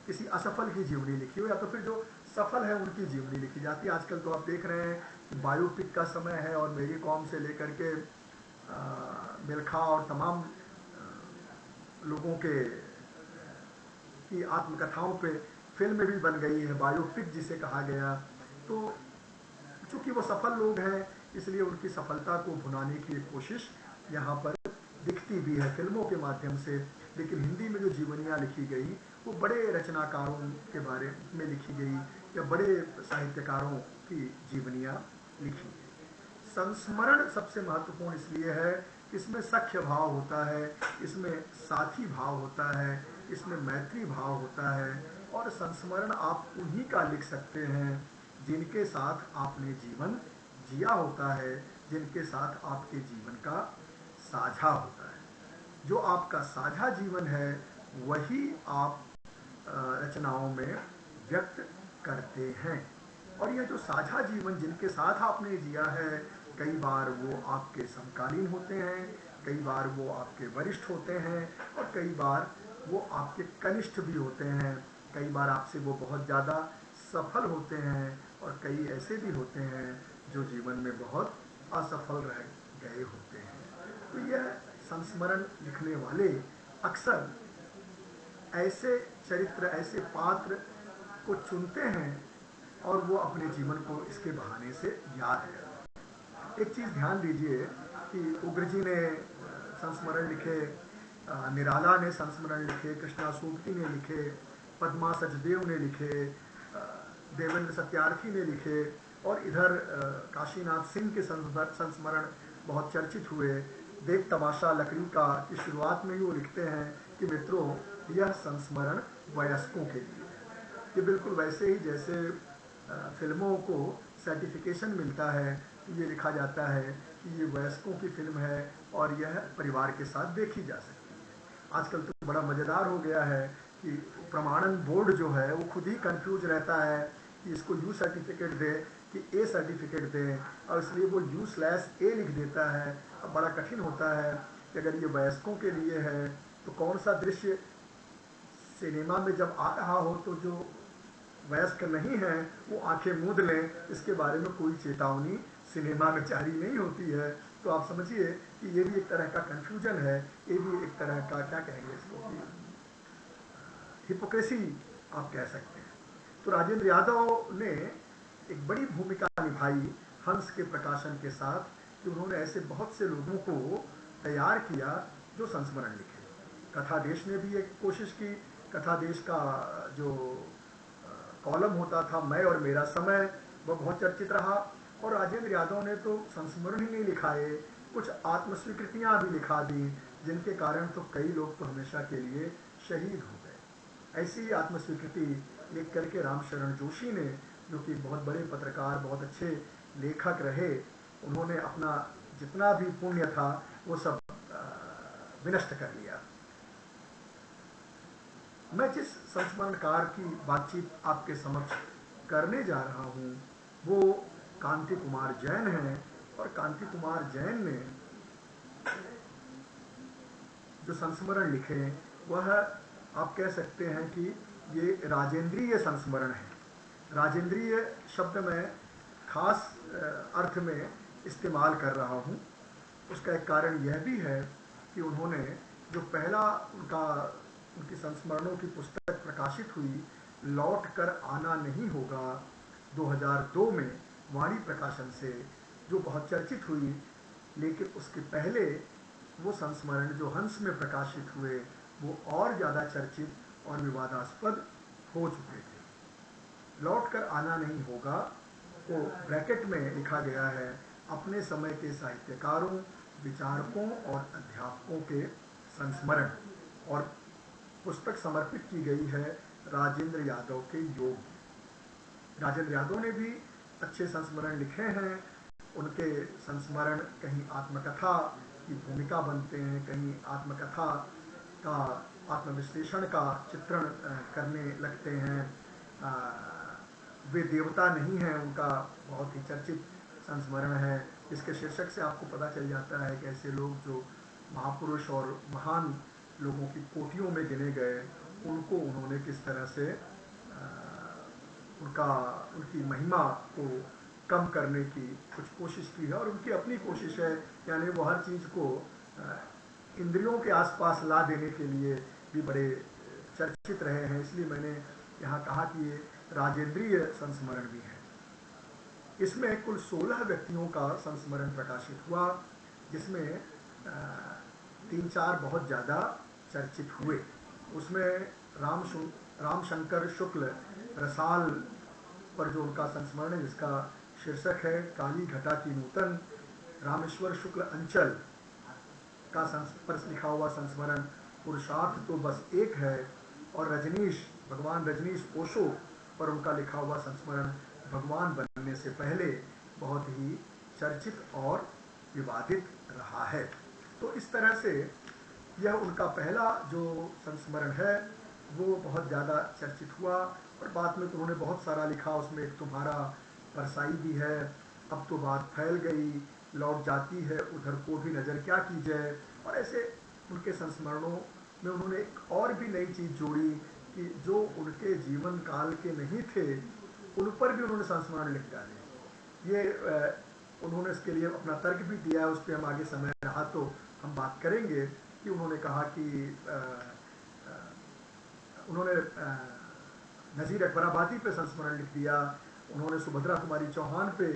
किसी असफल की जीवनी लिखी हो, या तो फिर जो सफल है उनकी जीवनी लिखी जाती है। आजकल तो आप देख रहे हैं कि बायोपिक का समय है और मेरी कॉम से लेकर के मिल्खा और तमाम लोगों की आत्मकथाओं पे फिल्म भी बन गई है, बायोपिक जिसे कहा गया। तो चूंकि वो सफल लोग हैं इसलिए उनकी सफलता को भुनाने की कोशिश यहाँ पर दिखती भी है फिल्मों के माध्यम से। लेकिन हिंदी में जो जीवनियाँ लिखी गई वो बड़े रचनाकारों के बारे में लिखी गई या बड़े साहित्यकारों की जीवनियाँ लिखी गई। संस्मरण सबसे महत्वपूर्ण इसलिए है कि इसमें सख्य भाव होता है, इसमें साथी भाव होता है, इसमें मैत्री भाव होता है, और संस्मरण आप उन्हीं का लिख सकते हैं जिनके साथ आपने जीवन जिया होता है, जिनके साथ आपके जीवन का साझा होता है। जो आपका साझा जीवन है वही आप रचनाओं में व्यक्त करते हैं, और यह जो साझा जीवन जिनके साथ आपने जिया है, कई बार वो आपके समकालीन होते हैं, कई बार वो आपके वरिष्ठ होते हैं, और कई बार वो आपके कनिष्ठ भी होते हैं। कई बार आपसे वो बहुत ज़्यादा सफल होते हैं और कई ऐसे भी होते हैं जो जीवन में बहुत असफल रह गए होते हैं। तो यह संस्मरण लिखने वाले अक्सर ऐसे चरित्र, ऐसे पात्र को चुनते हैं और वो अपने जीवन को इसके बहाने से याद करते हैं। एक चीज़ ध्यान दीजिए कि उग्र जी ने संस्मरण लिखे, निराला ने संस्मरण लिखे, कृष्णा सूक्ति ने लिखे, पद्मा सचदेव ने लिखे, देवेंद्र सत्यार्थी ने लिखे, और इधर काशीनाथ सिंह के संस्मरण बहुत चर्चित हुए। देख तमाशा लकड़ी का की शुरुआत में ही वो लिखते हैं कि मित्रों, यह संस्मरण वयस्कों के लिए है। ये बिल्कुल वैसे ही जैसे फिल्मों को सर्टिफिकेशन मिलता है, ये लिखा जाता है कि ये वयस्कों की फिल्म है और यह परिवार के साथ देखी जा सकती है। आजकल तो बड़ा मज़ेदार हो गया है कि प्रमाणन बोर्ड जो है वो खुद ही कंफ्यूज रहता है कि इसको यू सर्टिफिकेट दे कि ए सर्टिफिकेट दें, और इसलिए वो U/A लिख देता है। अब बड़ा कठिन होता है कि अगर ये वयस्कों के लिए है तो कौन सा दृश्य सिनेमा में जब आ रहा हो तो जो वयस्क नहीं है वो आंखें मूंद लें, इसके बारे में कोई चेतावनी सिनेमा में जारी नहीं होती है। तो आप समझिए कि ये भी एक तरह का कंफ्यूजन है, ये भी एक तरह का, क्या कहेंगे इसको, हिपोक्रेसी आप कह सकते हैं। तो राजेंद्र यादव ने एक बड़ी भूमिका निभाई हंस के प्रकाशन के साथ कि उन्होंने ऐसे बहुत से लोगों को तैयार किया जो संस्मरण लिखे। कथा देश ने भी एक कोशिश की। कथा देश का जो कॉलम होता था मैं और मेरा समय, वह बहुत चर्चित रहा। और राजेंद्र यादव ने तो संस्मरण ही नहीं लिखाए, कुछ आत्मस्वीकृतियाँ भी लिखा दी, जिनके कारण तो कई लोग तो हमेशा के लिए शहीद हो गए। ऐसी आत्मस्वीकृति लिख करके रामशरण जोशी ने, जो कि बहुत बड़े पत्रकार, बहुत अच्छे लेखक रहे, उन्होंने अपना जितना भी पुण्य था वो सब विनष्ट कर लिया। मैं जिस संस्मरणकार की बातचीत आपके समक्ष करने जा रहा हूँ वो कांति कुमार जैन हैं। और कांति कुमार जैन ने जो संस्मरण लिखे वह आप कह सकते हैं कि ये राजेंद्रीय संस्मरण है। राजेंद्रीय शब्द मैं खास अर्थ में इस्तेमाल कर रहा हूँ। उसका एक कारण यह भी है कि उन्होंने जो पहला उनकी संस्मरणों की पुस्तक प्रकाशित हुई, लौट कर आना नहीं होगा, 2002 में वाणी प्रकाशन से, जो बहुत चर्चित हुई, लेकिन उसके पहले वो संस्मरण जो हंस में प्रकाशित हुए वो और ज़्यादा चर्चित और विवादास्पद हो चुके थे। लौट कर आना नहीं होगा को ब्रैकेट में लिखा गया है अपने समय के साहित्यकारों, विचारकों और अध्यापकों के संस्मरण, और पुस्तक समर्पित की गई है राजेंद्र यादव के योग। राजेंद्र यादव ने भी अच्छे संस्मरण लिखे हैं। उनके संस्मरण कहीं आत्मकथा की भूमिका बनते हैं, कहीं आत्मकथा का, आत्मविश्लेषण का चित्रण करने लगते हैं। वे देवता नहीं हैं, उनका बहुत ही चर्चित संस्मरण है, जिसके शीर्षक से आपको पता चल जाता है कि ऐसे लोग जो महापुरुष और महान लोगों की कोटियों में गिने गए, उनको उन्होंने किस तरह से उनकी महिमा को कम करने की कुछ कोशिश की है। और उनकी अपनी कोशिश है, यानी वो हर चीज़ को इंद्रियों के आसपास ला देने के लिए भी बड़े चर्चित रहे हैं। इसलिए मैंने यहाँ कहा कि ये राजेंद्रीय संस्मरण भी है। इसमें कुल 16 व्यक्तियों का संस्मरण प्रकाशित हुआ, जिसमें 3-4 बहुत ज़्यादा चर्चित हुए। उसमें रामशंकर शुक्ल रसाल पर जो उनका संस्मरण है, जिसका शीर्षक है काली घटा की नूतन, रामेश्वर शुक्ल अंचल का पर लिखा हुआ संस्मरण पुरुषार्थ तो बस एक है, और भगवान रजनीश ओशो पर उनका लिखा हुआ संस्मरण भगवान बनने से पहले बहुत ही चर्चित और विवादित रहा है। तो इस तरह से यह उनका पहला जो संस्मरण है वो बहुत ज़्यादा चर्चित हुआ, और बाद में तो उन्होंने बहुत सारा लिखा। उसमें एक तुम्हारा परसाई भी है, अब तो बात फैल गई, लौट जाती है उधर को भी नज़र क्या की जाए, और ऐसे उनके संस्मरणों में उन्होंने एक और भी नई चीज़ जोड़ी कि जो उनके जीवन काल के नहीं थे उन पर भी उन्होंने संस्मरण लिख डाले। ये उन्होंने इसके लिए अपना तर्क भी दिया है, उस पर हम आगे समय रहा तो हम बात करेंगे कि उन्होंने कहा कि उन्होंने नज़ीर अकबराबादी पे संस्मरण लिख दिया, उन्होंने सुभद्रा कुमारी चौहान पे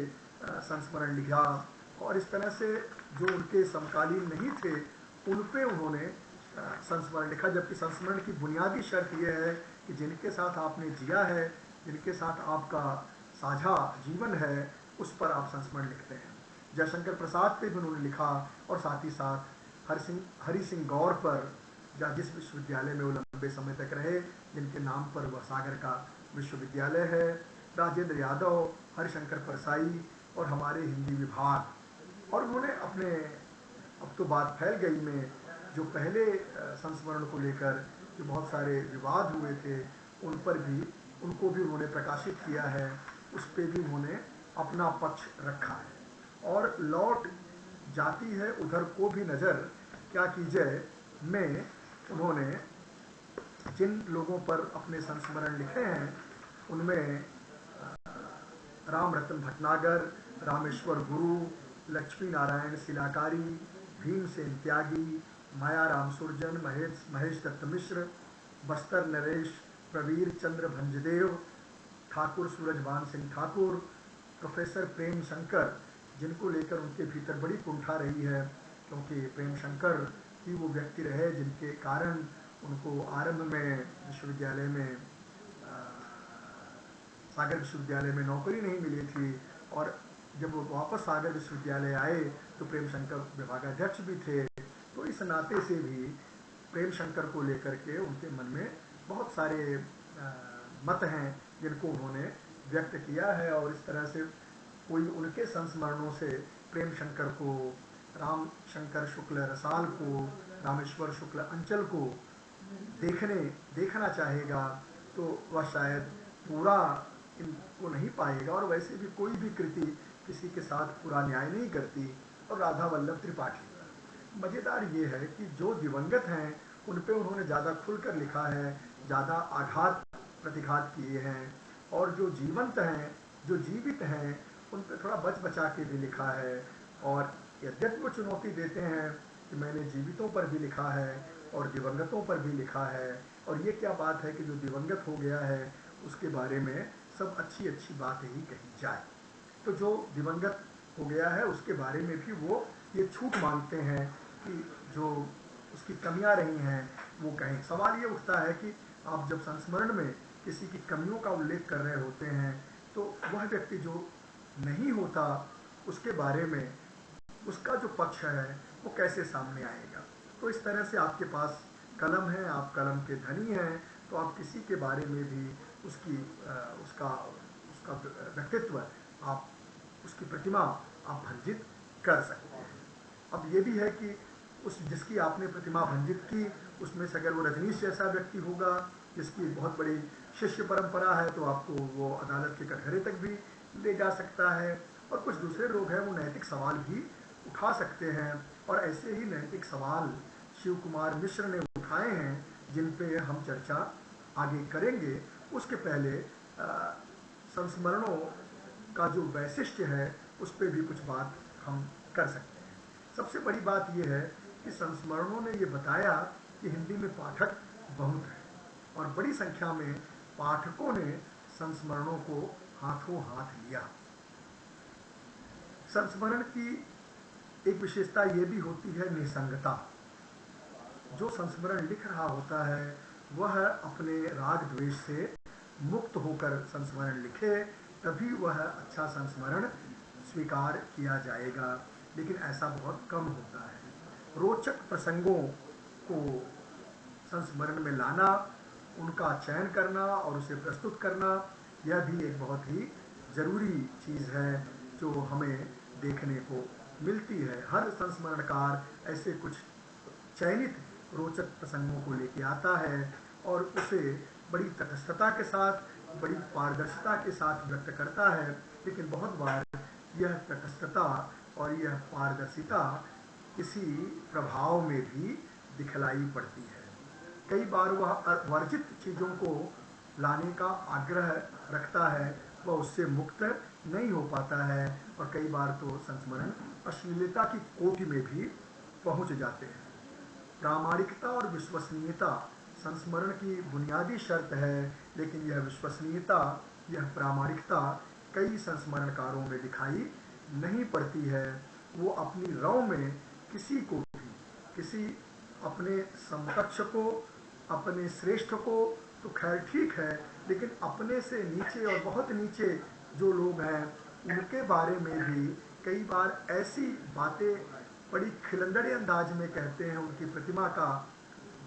संस्मरण लिखा, और इस तरह से जो उनके समकालीन नहीं थे उन पे उन्होंने संस्मरण लिखा। जबकि संस्मरण की बुनियादी शर्त यह है कि जिनके साथ आपने जिया है, जिनके साथ आपका साझा जीवन है, उस पर आप संस्मरण लिखते हैं। जयशंकर प्रसाद पे भी उन्होंने लिखा, और साथ ही साथ हरि सिंह गौर पर, जिस विश्वविद्यालय में वो लंबे समय तक रहे, जिनके नाम पर वह सागर का विश्वविद्यालय है, राजेंद्र यादव, हरिशंकर परसाई और हमारे हिंदी विभाग। और उन्होंने अपने, अब तो बात फैल गई में, जो पहले संस्मरण को लेकर जो बहुत सारे विवाद हुए थे उन पर भी, उनको भी उन्होंने प्रकाशित किया है, उस पर भी उन्होंने अपना पक्ष रखा है। और लौट जाती है उधर को भी नज़र क्या कीजिए में उन्होंने जिन लोगों पर अपने संस्मरण लिखे हैं उनमें राम रतन भटनागर, रामेश्वर गुरु, लक्ष्मी नारायण शिलाकारी, भीमसेन त्यागी, मायाराम सुरजन, महेश दत्त मिश्र, बस्तर नरेश, प्रवीर चंद्र भंजदेव, ठाकुर सूरजभान सिंह ठाकुर, प्रोफेसर प्रेम शंकर, जिनको लेकर उनके भीतर बड़ी कुंठा रही है, क्योंकि प्रेम शंकर ही वो व्यक्ति रहे जिनके कारण उनको आरंभ में विश्वविद्यालय में, सागर विश्वविद्यालय में नौकरी नहीं मिली थी, और जब वो वापस सागर विश्वविद्यालय आए तो प्रेम शंकर विभागाध्यक्ष भी थे। तो इस नाते से भी प्रेम शंकर को लेकर के उनके मन में बहुत सारे मत हैं जिनको उन्होंने व्यक्त किया है। और इस तरह से कोई उनके संस्मरणों से प्रेम शंकर को, राम शंकर शुक्ल रसाल को, रामेश्वर शुक्ल अंचल को देखना चाहेगा तो वह शायद पूरा इनको नहीं पाएगा। और वैसे भी कोई भी कृति किसी के साथ पूरा न्याय नहीं करती। और राधा वल्लभ त्रिपाठी, मज़ेदार ये है कि जो दिवंगत हैं उन पे उन्होंने ज़्यादा खुलकर लिखा है, ज़्यादा आघात प्रतिघात किए हैं, और जो जीवंत हैं, जो जीवित हैं, उन पे थोड़ा बच बचा के भी लिखा है। और यद्यपि वो चुनौती देते हैं कि मैंने जीवितों पर भी लिखा है और दिवंगतों पर भी लिखा है, और ये क्या बात है कि जो दिवंगत हो गया है उसके बारे में सब अच्छी अच्छी बात ही कही जाए। तो जो दिवंगत हो गया है उसके बारे में भी वो ये छूट मांगते हैं कि जो उसकी कमियां रही हैं वो कहें। सवाल ये उठता है कि आप जब संस्मरण में किसी की कमियों का उल्लेख कर रहे होते हैं तो वह व्यक्ति जो नहीं होता उसके बारे में उसका जो पक्ष है वो कैसे सामने आएगा। तो इस तरह से आपके पास कलम है, आप कलम के धनी हैं, तो आप किसी के बारे में भी उसका व्यक्तित्व, आप उसकी प्रतिमा आप भंजित कर सकते हैं। अब ये भी है कि उस जिसकी आपने प्रतिमा भंजित की उसमें से अगर वो रजनीश जैसा व्यक्ति होगा जिसकी बहुत बड़ी शिष्य परंपरा है तो आपको वो अदालत के कटघरे तक भी ले जा सकता है। और कुछ दूसरे लोग हैं वो नैतिक सवाल भी उठा सकते हैं, और ऐसे ही नैतिक सवाल शिव कुमार मिश्र ने उठाए हैं जिन पे हम चर्चा आगे करेंगे। उसके पहले संस्मरणों का जो वैशिष्ट्य है उस पर भी कुछ बात हम कर सकते हैं। सबसे बड़ी बात यह है कि संस्मरणों ने ये बताया कि हिंदी में पाठक बहुत हैं, और बड़ी संख्या में पाठकों ने संस्मरणों को हाथों हाथ लिया। संस्मरण की एक विशेषता ये भी होती है निसंगता। जो संस्मरण लिख रहा होता है वह अपने राग द्वेष से मुक्त होकर संस्मरण लिखे, तभी वह अच्छा संस्मरण स्वीकार किया जाएगा। लेकिन ऐसा बहुत कम होता है। रोचक प्रसंगों को संस्मरण में लाना, उनका चयन करना और उसे प्रस्तुत करना, यह भी एक बहुत ही जरूरी चीज़ है जो हमें देखने को मिलती है। हर संस्मरणकार ऐसे कुछ चयनित रोचक प्रसंगों को लेके आता है और उसे बड़ी तटस्थता के साथ, बड़ी पारदर्शिता के साथ व्यक्त करता है। लेकिन बहुत बार यह तटस्थता और यह पारदर्शिता किसी प्रभाव में भी दिखलाई पड़ती है। कई बार वह वर्जित चीज़ों को लाने का आग्रह रखता है, वह उससे मुक्त नहीं हो पाता है, और कई बार तो संस्मरण अश्लीलता की कोटि में भी पहुंच जाते हैं। प्रामाणिकता और विश्वसनीयता संस्मरण की बुनियादी शर्त है, लेकिन यह विश्वसनीयता, यह प्रामाणिकता कई संस्मरणकारों में दिखाई नहीं पड़ती है। वो अपनी रौ में किसी को भी, किसी अपने समकक्ष को, अपने श्रेष्ठ को तो खैर ठीक है, लेकिन अपने से नीचे और बहुत नीचे जो लोग हैं उनके बारे में भी कई बार ऐसी बातें बड़ी खिलंदड़े अंदाज में कहते हैं, उनकी प्रतिमा का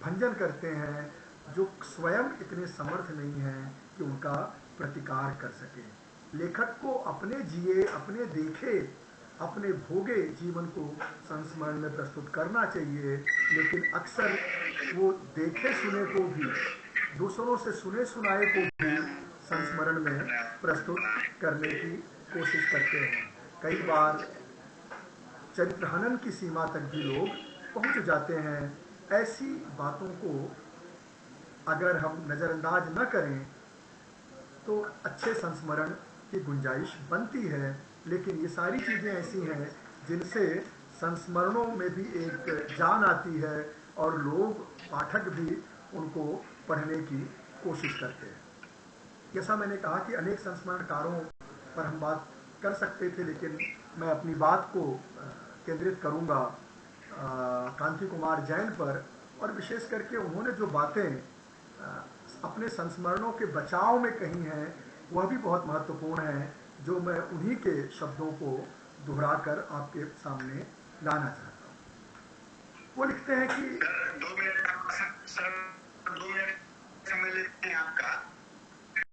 भंजन करते हैं, जो स्वयं इतने समर्थ नहीं हैं कि उनका प्रतिकार कर सके। लेखक को अपने जिए, अपने देखे, अपने भोगे जीवन को संस्मरण में प्रस्तुत करना चाहिए, लेकिन अक्सर वो देखे सुने को भी, दूसरों से सुने सुनाए को भी संस्मरण में प्रस्तुत करने की कोशिश करते हैं। कई बार चरित्र हनन की सीमा तक भी लोग पहुंच जाते हैं। ऐसी बातों को अगर हम नज़रअंदाज न करें तो अच्छे संस्मरण की गुंजाइश बनती है, लेकिन ये सारी चीज़ें ऐसी हैं जिनसे संस्मरणों में भी एक जान आती है और लोग, पाठक भी उनको पढ़ने की कोशिश करते हैं। जैसा मैंने कहा कि अनेक संस्मरणकारों पर हम बात कर सकते थे, लेकिन मैं अपनी बात को केंद्रित करूंगा कांति कुमार जैन पर, और विशेष करके उन्होंने जो बातें अपने संस्मरणों के बचाव में कही हैं वह भी बहुत महत्वपूर्ण है, जो मैं उन्हीं के शब्दों को दोहराकर आपके सामने लाना चाहता हूँ। वो लिखते हैं कि 2 मिनट समय लेते हैं आपका।